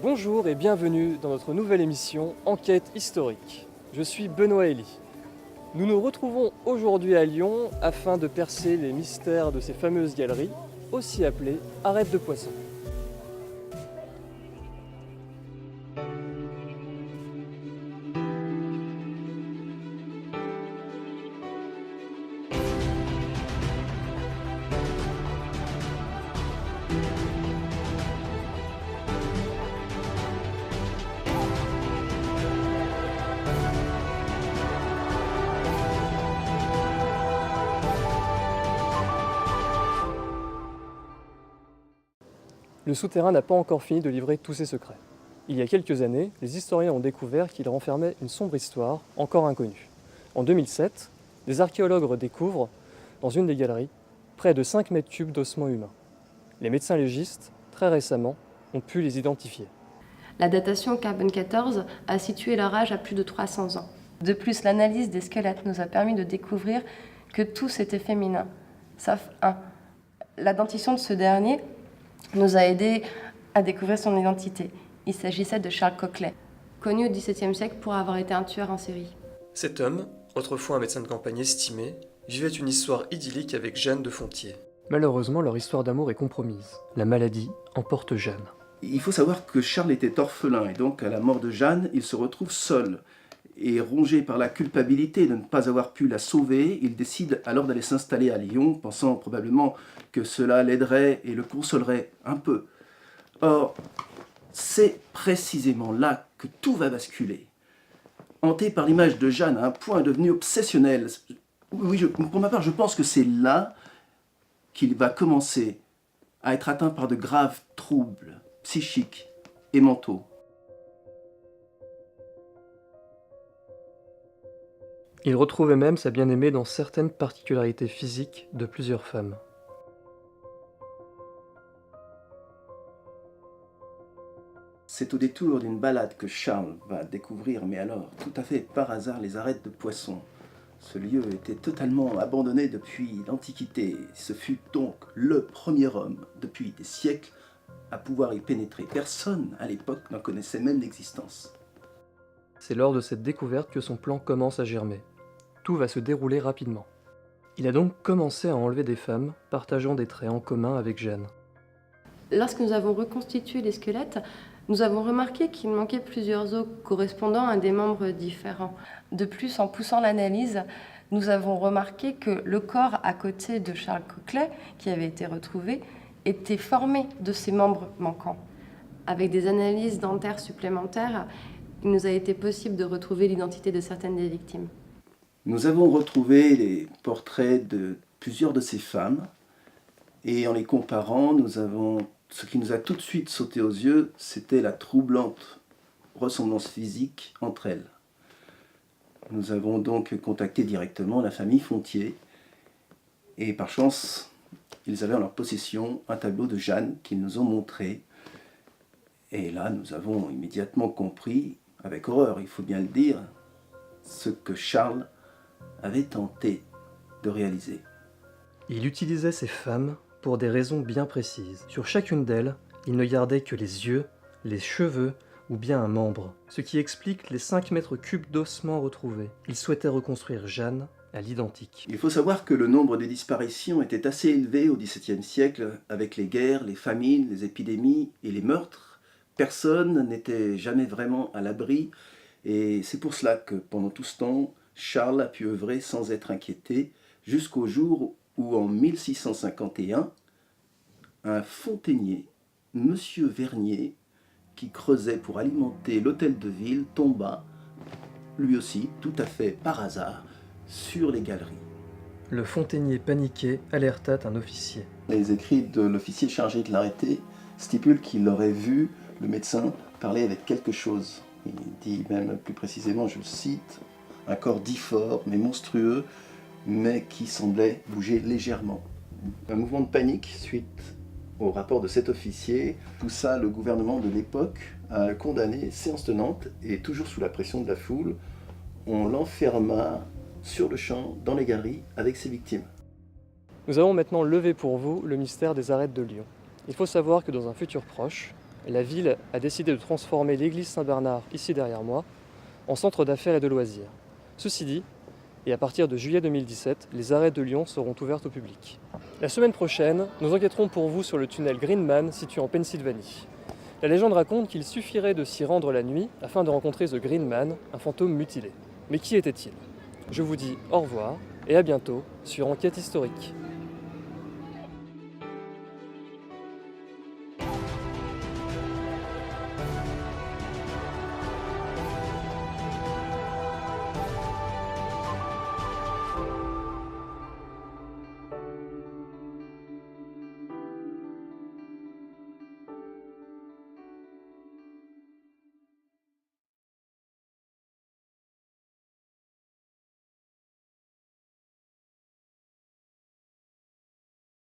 Bonjour et bienvenue dans notre nouvelle émission Enquête historique. Je suis Benoît Elie. Nous nous retrouvons aujourd'hui à Lyon afin de percer les mystères de ces fameuses galeries, aussi appelées arêtes de poissons. Le souterrain n'a pas encore fini de livrer tous ses secrets. Il y a quelques années, les historiens ont découvert qu'il renfermait une sombre histoire encore inconnue. En 2007, des archéologues redécouvrent, dans une des galeries, près de 5 mètres cubes d'ossements humains. Les médecins légistes, très récemment, ont pu les identifier. La datation carbone 14 a situé leur âge à plus de 300 ans. De plus, l'analyse des squelettes nous a permis de découvrir que tous étaient féminins, sauf un. La dentition de ce dernier nous a aidé à découvrir son identité. Il s'agissait de Charles Coquelet, connu au XVIIe siècle pour avoir été un tueur en série. Cet homme, autrefois un médecin de campagne estimé, vivait une histoire idyllique avec Jeanne de Fontier. Malheureusement, leur histoire d'amour est compromise. La maladie emporte Jeanne. Il faut savoir que Charles était orphelin et donc à la mort de Jeanne, il se retrouve seul. Et rongé par la culpabilité de ne pas avoir pu la sauver, il décide alors d'aller s'installer à Lyon, pensant probablement que cela l'aiderait et le consolerait un peu. Or, c'est précisément là que tout va basculer. Hanté par l'image de Jeanne à un point devenu obsessionnel, pour ma part, je pense que c'est là qu'il va commencer à être atteint par de graves troubles psychiques et mentaux. Il retrouvait même sa bien-aimée dans certaines particularités physiques de plusieurs femmes. C'est au détour d'une balade que Charles va découvrir, mais alors tout à fait par hasard, les arêtes de poissons. Ce lieu était totalement abandonné depuis l'Antiquité. Ce fut donc le premier homme, depuis des siècles, à pouvoir y pénétrer. Personne à l'époque n'en connaissait même l'existence. C'est lors de cette découverte que son plan commence à germer. Tout va se dérouler rapidement. Il a donc commencé à enlever des femmes, partageant des traits en commun avec Jeanne. Lorsque nous avons reconstitué les squelettes, nous avons remarqué qu'il manquait plusieurs os correspondant à des membres différents. De plus, en poussant l'analyse, nous avons remarqué que le corps à côté de Charles Coquelet, qui avait été retrouvé, était formé de ces membres manquants. Avec des analyses dentaires supplémentaires, il nous a été possible de retrouver l'identité de certaines des victimes. Nous avons retrouvé les portraits de plusieurs de ces femmes et en les comparant, ce qui nous a tout de suite sauté aux yeux, c'était la troublante ressemblance physique entre elles. Nous avons donc contacté directement la famille Fontier et par chance, ils avaient en leur possession un tableau de Jeanne qu'ils nous ont montré. Et là, nous avons immédiatement compris, avec horreur, il faut bien le dire, ce que Charles avait tenté de réaliser. Il utilisait ces femmes pour des raisons bien précises. Sur chacune d'elles, il ne gardait que les yeux, les cheveux ou bien un membre, ce qui explique les 5 mètres cubes d'ossements retrouvés. Il souhaitait reconstruire Jeanne à l'identique. Il faut savoir que le nombre de disparitions était assez élevé au XVIIe siècle, avec les guerres, les famines, les épidémies et les meurtres. Personne n'était jamais vraiment à l'abri, et c'est pour cela que pendant tout ce temps, Charles a pu œuvrer sans être inquiété, jusqu'au jour où, en 1651, un fontainier, Monsieur Vernier, qui creusait pour alimenter l'hôtel de ville, tomba, lui aussi, tout à fait par hasard, sur les galeries. Le fontainier paniqué alerta un officier. Les écrits de l'officier chargé de l'arrêter stipulent qu'il aurait vu le médecin parler avec quelque chose. Il dit même plus précisément, je cite, « un corps difforme et monstrueux, mais qui semblait bouger légèrement ». Un mouvement de panique suite au rapport de cet officier poussa le gouvernement de l'époque à le condamner séance tenante et toujours sous la pression de la foule, on l'enferma sur le champ dans les galeries avec ses victimes. Nous avons maintenant levé pour vous le mystère des arêtes de Lyon. Il faut savoir que dans un futur proche, la ville a décidé de transformer l'église Saint-Bernard, ici derrière moi, en centre d'affaires et de loisirs. Ceci dit, et à partir de juillet 2017, les arrêts de Lyon seront ouverts au public. La semaine prochaine, nous enquêterons pour vous sur le tunnel Greenman situé en Pennsylvanie. La légende raconte qu'il suffirait de s'y rendre la nuit afin de rencontrer The Green Man, un fantôme mutilé. Mais qui était-il ? Je vous dis au revoir et à bientôt sur Enquête historique.